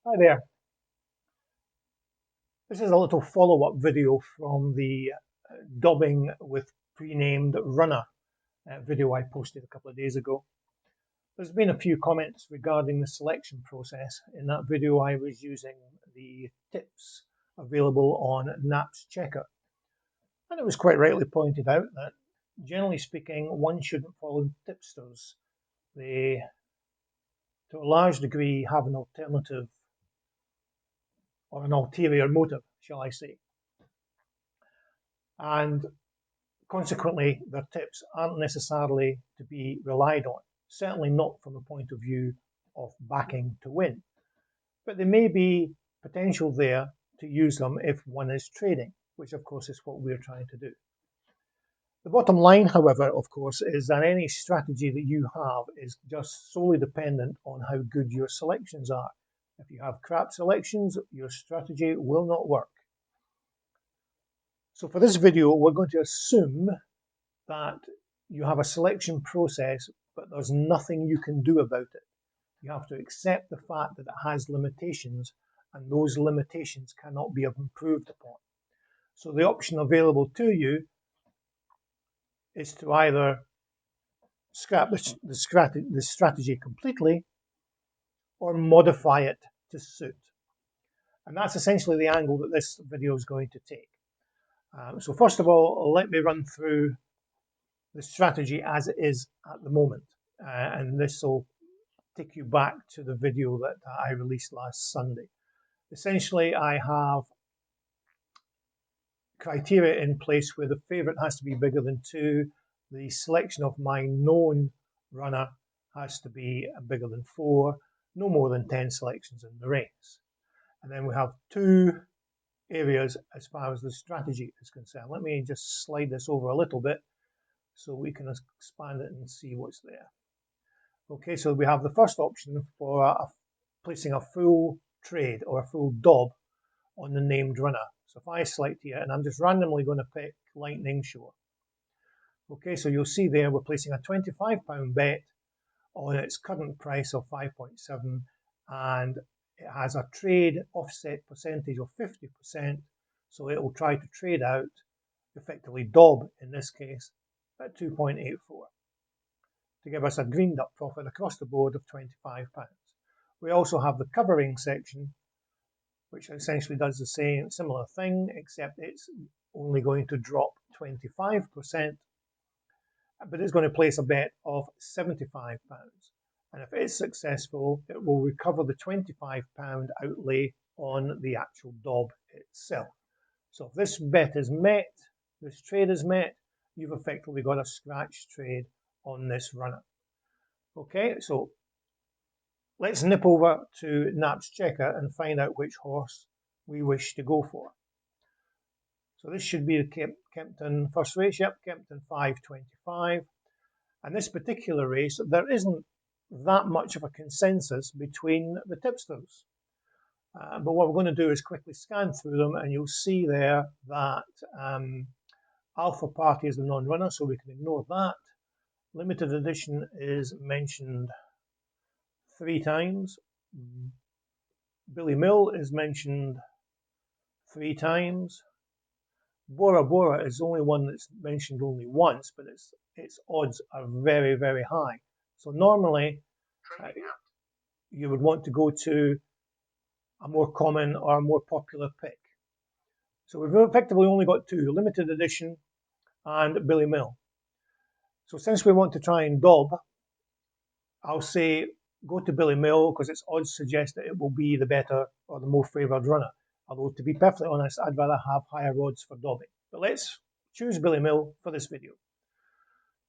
Hi there. This is a little follow-up video from the dubbing with pre-named runner video I posted a couple of days ago. There's been a few comments regarding the selection process. In that video I was using the tips available on NAP's checker. And it was quite rightly pointed out that generally speaking one shouldn't follow tipsters. They, to a large degree, have an alternative or an ulterior motive, shall I say. And consequently, their tips aren't necessarily to be relied on, certainly not from the point of view of backing to win. But there may be potential there to use them if one is trading, which of course is what we're trying to do. The bottom line, however, of course, is that any strategy that you have is just solely dependent on how good your selections are. If you have crap selections, your strategy will not work. So for this video, we're going to assume that you have a selection process, but there's nothing you can do about it. You have to accept the fact that it has limitations, and those limitations cannot be improved upon. So the option available to you is to either scrap the strategy completely or modify it to suit. And that's essentially the angle that this video is going to take. So first of all, let me run through the strategy as it is at the moment. And this will take you back to the video that I released last Sunday. Essentially, I have criteria in place where the favourite has to be bigger than 2, the selection of my known runner has to be bigger than 4, no more than 10 selections in the race. And then we have 2 areas as far as the strategy is concerned. Let me just slide this over a little bit so we can expand it and see what's there. Okay, so we have the first option for placing a full trade or a full DOB on the named runner. So if I select here, and I'm just randomly going to pick Lightning Shore. Okay, so you'll see there we're placing a £25 bet on its current price of 5.7, and it has a trade offset percentage of 50%, so it will try to trade out, effectively DOB in this case, at 2.84 to give us a greened up profit across the board of £25. We also have the covering section, which essentially does the same similar thing, except it's only going to drop 25%, but it's going to place a bet of £75. And if it's successful, it will recover the £25 outlay on the actual DOB itself. So if this bet is met, this trade is met, you've effectively got a scratch trade on this runner. Okay, so let's nip over to NAP's checker and find out which horse we wish to go for. So this should be the Kempton first race. Yep, Kempton 525. And this particular race, there isn't that much of a consensus between the tipsters. But what we're going to do is quickly scan through them, and you'll see there that Alpha Party is the non-runner, so we can ignore that. Limited edition is mentioned 3 times. Billy Mill is mentioned 3 times. Bora Bora is the only one that's mentioned only once, but its odds are very, very high. So normally you would want to go to a more common or a more popular pick. So we've effectively only got 2, limited edition and Billy Mill. So since we want to try and DOB, I'll say go to Billy Mill because its odds suggest that it will be the better or the more favoured runner. Although to be perfectly honest, I'd rather have higher odds for dobbing. But let's choose Billy Mill for this video.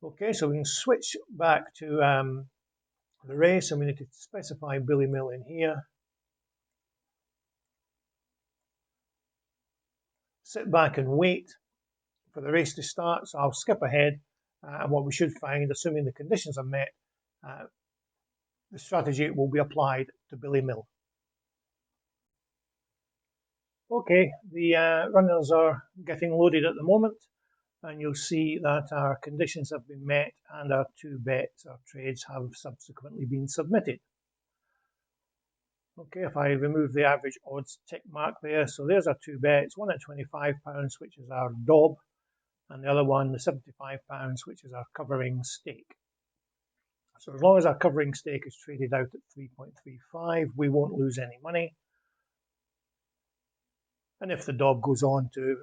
Okay, so we can switch back to the race, and we need to specify Billy Mill in here. Sit back and wait for the race to start. So I'll skip ahead, and what we should find, assuming the conditions are met, the strategy will be applied to Billy Mill. Okay, the runners are getting loaded at the moment, and you'll see that our conditions have been met and our 2 bets, our trades, have subsequently been submitted. Okay, if I remove the average odds tick mark there, so there's our two bets, one at £25, which is our DOB, and the other one, the £75, which is our covering stake. So as long as our covering stake is traded out at 3.35, we won't lose any money. And if the DOB goes on to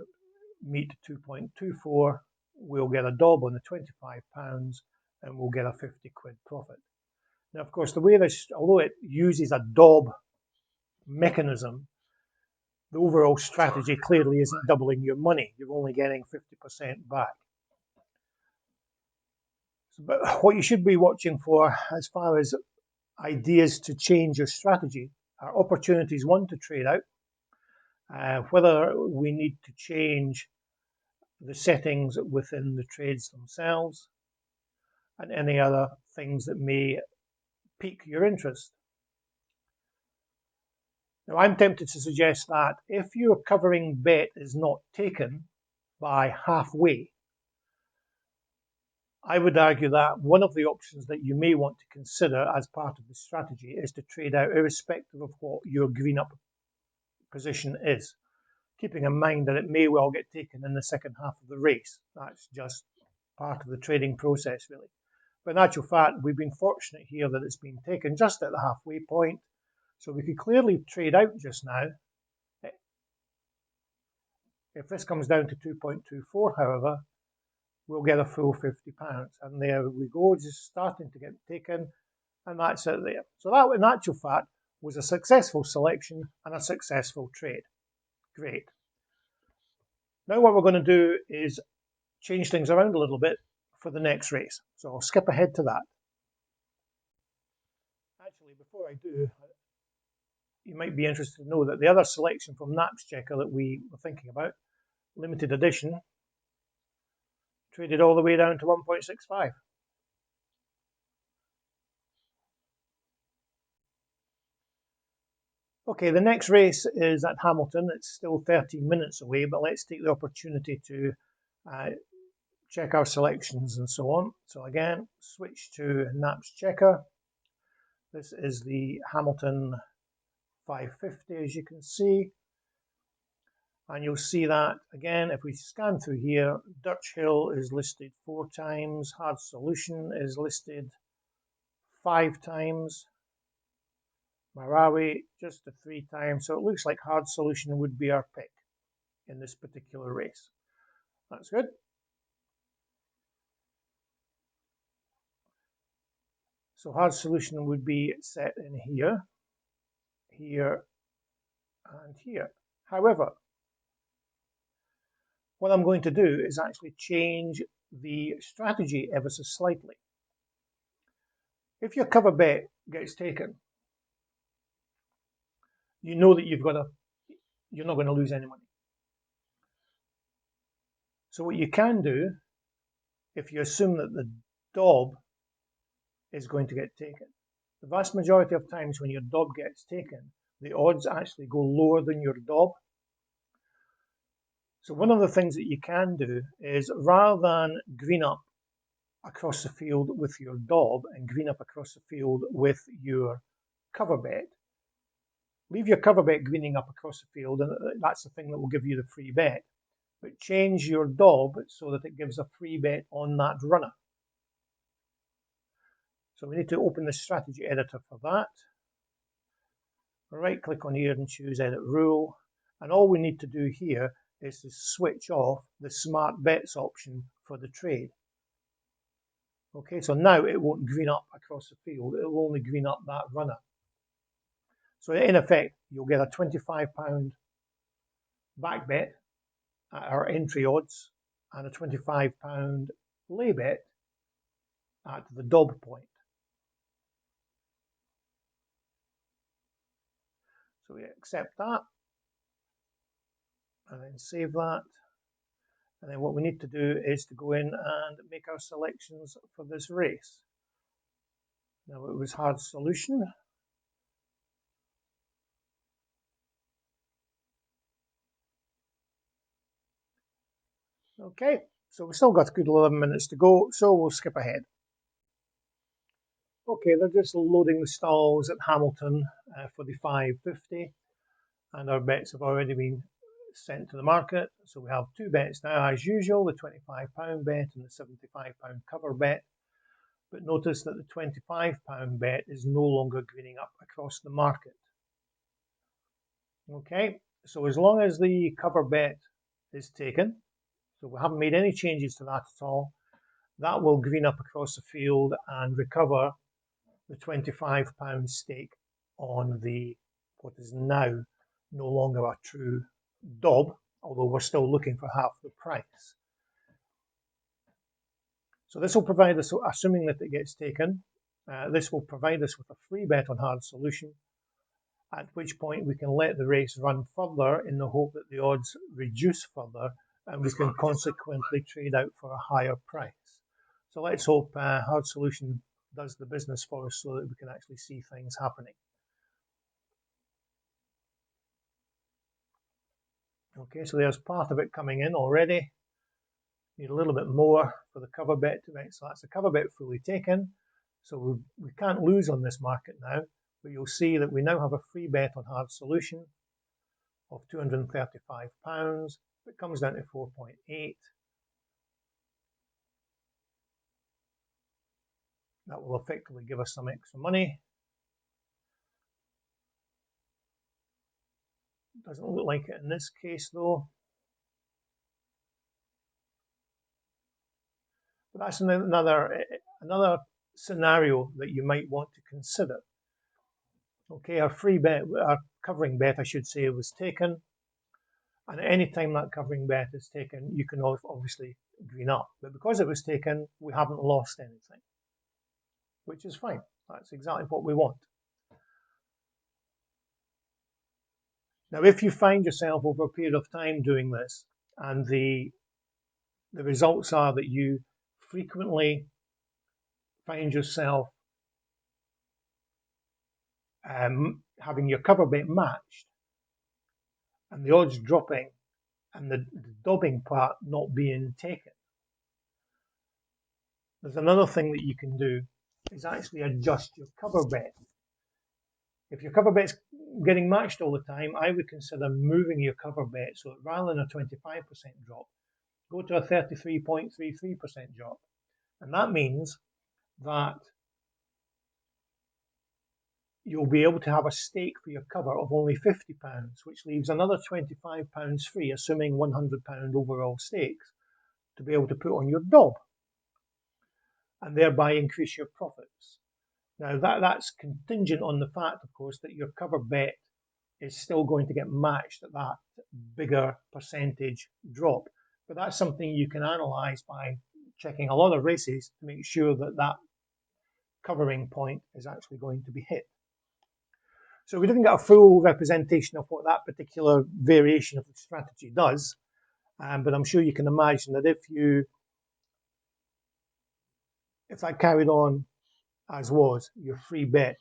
meet 2.24, we'll get a DOB on the £25 and we'll get a 50 quid profit. Now, of course, the way this, although it uses a DOB mechanism, the overall strategy clearly isn't doubling your money. You're only getting 50% back. But what you should be watching for as far as ideas to change your strategy are opportunities, one, to trade out, whether we need to change the settings within the trades themselves, and any other things that may pique your interest. Now, I'm tempted to suggest that if your covering bet is not taken by halfway, I would argue that one of the options that you may want to consider as part of the strategy is to trade out irrespective of what your green up position is, keeping in mind that it may well get taken in the second half of the race. That's just part of the trading process, really. But in actual fact, we've been fortunate here that it's been taken just at the halfway point, so we could clearly trade out just now. If this comes down to 2.24, however, we'll get a full £50. And there we go, just starting to get taken, and that's it there. So that, in actual fact, was a successful selection and a successful trade. Great. Now what we're going to do is change things around a little bit for the next race. So I'll skip ahead to that. Actually, before I do, you might be interested to know that the other selection from Naps Checker that we were thinking about, limited edition, traded all the way down to 1.65. Okay, the next race is at Hamilton. It's still 13 minutes away, but let's take the opportunity to check our selections and so on. So again, switch to Naps Checker. This is the Hamilton 550, as you can see. And you'll see that, again, if we scan through here, Dutch Hill is listed 4 times, Hard Solution is listed 5 times, Marawi just the 3 times. So it looks like Hard Solution would be our pick in this particular race. That's good. So Hard Solution would be set in here, here, and here. However, what I'm going to do is actually change the strategy ever so slightly. If your cover bet gets taken, you know that you're not going to lose any money. So what you can do, if you assume that the DOB is going to get taken, the vast majority of times when your DOB gets taken, the odds actually go lower than your DOB. So one of the things that you can do is, rather than green up across the field with your DOB and green up across the field with your cover bet, leave your cover bet greening up across the field, and that's the thing that will give you the free bet. But change your DOB so that it gives a free bet on that runner. So we need to open the strategy editor for that. Right click on here and choose edit rule. And all we need to do here is to switch off the smart bets option for the trade. Okay, so now it won't green up across the field, it will only green up that runner. So in effect, you'll get a £25 back bet at our entry odds and a £25 lay bet at the DOB point. So we accept that and then save that. And then what we need to do is to go in and make our selections for this race. Now it was Hard Solution. Okay, so we've still got a good 11 minutes to go, so we'll skip ahead. Okay, they're just loading the stalls at Hamilton for the 550, and our bets have already been sent to the market. So we have two bets now, as usual, the £25 bet and the £75 cover bet. But notice that the £25 bet is no longer greening up across the market. Okay, so as long as the cover bet is taken, so we haven't made any changes to that at all, that will green up across the field and recover the £25 stake on the what is now no longer a true DOB, although we're still looking for half the price. So this will provide us, assuming that it gets taken, this will provide us with a free bet on hard solution, at which point we can let the race run further in the hope that the odds reduce further and we can consequently trade out for a higher price. So let's hope hard solution does the business for us so that we can actually see things happening. Okay, so there's part of it coming in already. Need a little bit more for the cover bet to make, so that's the cover bet fully taken. So we can't lose on this market now, but you'll see that we now have a free bet on hard solution of £235. It comes down to 4.8. That will effectively give us some extra money. Doesn't look like it in this case though. But that's another scenario that you might want to consider. Okay, our free bet, our covering bet, I should say, was taken. And at any time that covering bet is taken, you can obviously green up. But because it was taken, we haven't lost anything, which is fine. That's exactly what we want. Now, if you find yourself over a period of time doing this, and the results are that you frequently find yourself having your cover bet matched, and the odds dropping, and the dobbing part not being taken, there's another thing that you can do, is actually adjust your cover bet. If your cover bet's getting matched all the time, I would consider moving your cover bet so that rather than a 25% drop, go to a 33.33% drop. And that means that you'll be able to have a stake for your cover of only £50, which leaves another £25 free, assuming £100 overall stakes, to be able to put on your DOB and thereby increase your profits. Now that's contingent on the fact, of course, that your cover bet is still going to get matched at that bigger percentage drop. But that's something you can analyze by checking a lot of races to make sure that that covering point is actually going to be hit. So we didn't get a full representation of what that particular variation of the strategy does, but I'm sure you can imagine that if that carried on as was, your free bet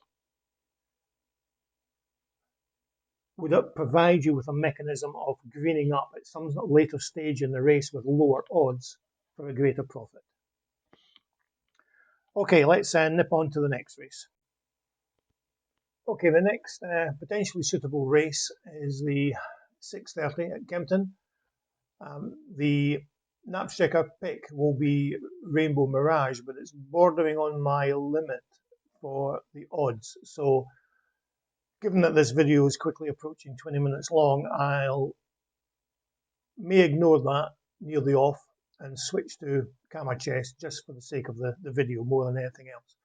would it provide you with a mechanism of greening up at some later stage in the race with lower odds for a greater profit. Okay, let's nip on to the next race. Okay, the next potentially suitable race is the 6:30 at Kempton. The Knapschecker pick will be Rainbow Mirage, but it's bordering on my limit for the odds. So given that this video is quickly approaching 20 minutes long, may ignore that near the off and switch to Camera Chest just for the sake of the video more than anything else.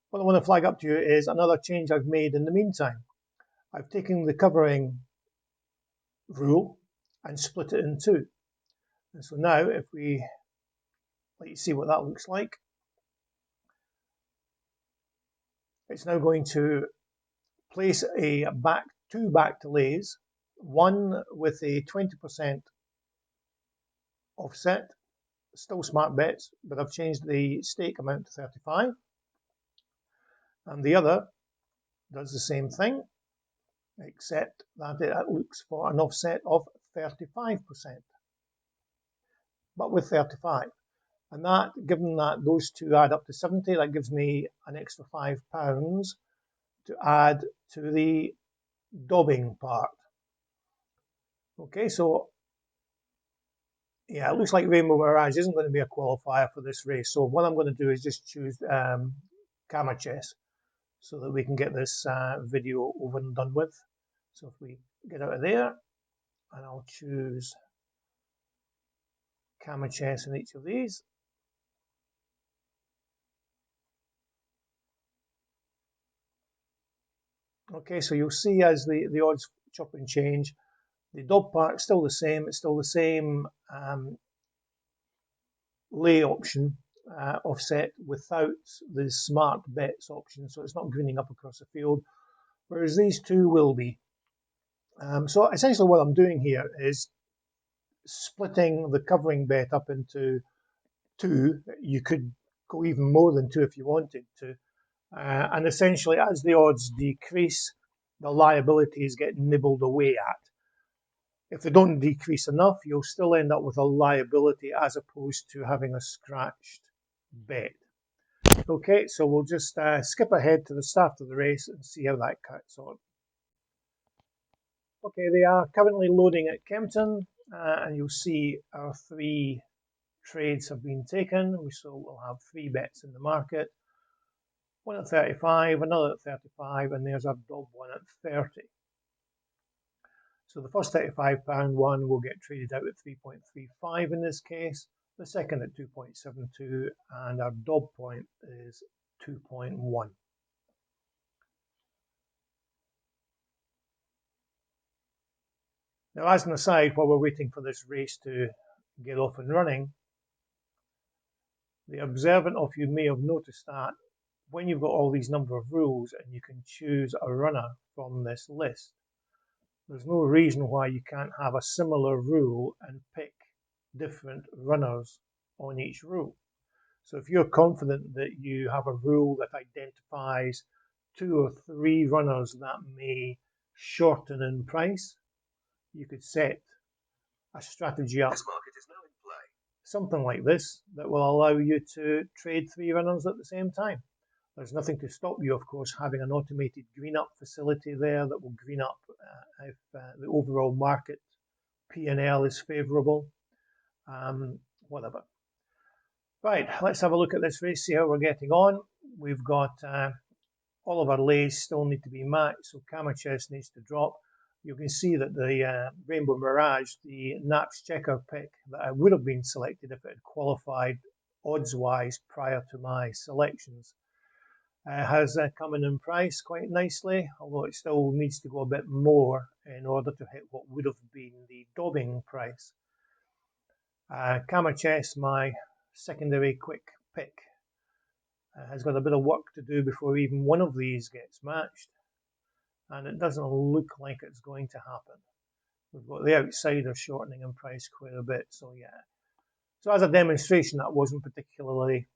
What I want to flag up to you is another change I've made in the meantime. I've taken the covering rule and split it in two. And so now if we let you see what that looks like, it's now going to place two back delays, one with a 20% offset, still smart bets, but I've changed the stake amount to 35, and the other does the same thing, except that it looks for an offset of 35%, but with 35. And that, given that those two add up to 70, that gives me an extra £5 to add to the dobbing part. Okay, so yeah, it looks like Rainbow Mirage isn't going to be a qualifier for this race. So what I'm going to do is just choose Camera Chess so that we can get this video over and done with. So if we get out of there, and I'll choose Camera Chess in each of these. Okay, so you'll see as the odds chop and change, the DOB part is still the same. It's still the same lay option offset without the smart bets option, so it's not greening up across the field, whereas these two will be. So essentially what I'm doing here is splitting the covering bet up into two. You could go even more than two if you wanted to. And essentially as the odds decrease, the liabilities get nibbled away at. If they don't decrease enough, you'll still end up with a liability as opposed to having a scratched bet. Okay, so we'll just skip ahead to the start of the race and see how that cuts on. Okay, they are currently loading at Kempton, and you'll see our three trades have been taken. So we'll have three bets in the market. One at 35, another at 35, and there's our DOB one at 30. So the first £35 one will get traded out at 3.35 in this case, the second at 2.72, and our DOB point is 2.1. Now, as an aside, while we're waiting for this race to get off and running, the observant of you may have noticed that when you've got all these number of rules and you can choose a runner from this list, there's no reason why you can't have a similar rule and pick different runners on each rule. So if you're confident that you have a rule that identifies 2 or 3 runners that may shorten in price, you could set a strategy up, this market is now in play, something like this, that will allow you to trade 3 runners at the same time. There's nothing to stop you, of course, having an automated green up facility there that will green up if the overall market P&L is favourable, whatever. Right, let's have a look at this race, see how we're getting on. We've got all of our lays still need to be matched, so Camera Chess needs to drop. You can see that the Rainbow Mirage, the Naps checker pick that would have been selected if it had qualified odds-wise prior to my selections, has come in price quite nicely, although it still needs to go a bit more in order to hit what would have been the dobbing price. Camera Chess, my secondary quick pick, has got a bit of work to do before even one of these gets matched, and it doesn't look like it's going to happen. We've got the outsider shortening in price quite a bit, so yeah. So as a demonstration, that wasn't particularly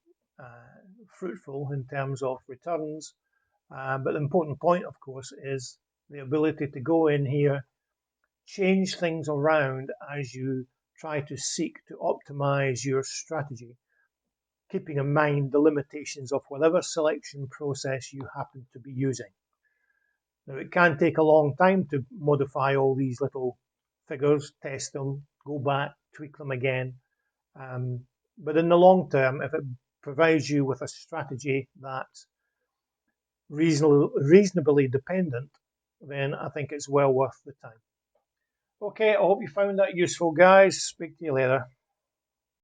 fruitful in terms of returns, but the important point, of course, is the ability to go in here, change things around as you try to seek to optimize your strategy, keeping in mind the limitations of whatever selection process you happen to be using. Now, it can take a long time to modify all these little figures, test them, go back, tweak them again. But in the long term, if it provides you with a strategy that's reasonably dependent, then I think it's well worth the time. Okay, I hope you found that useful, guys. Speak to you later.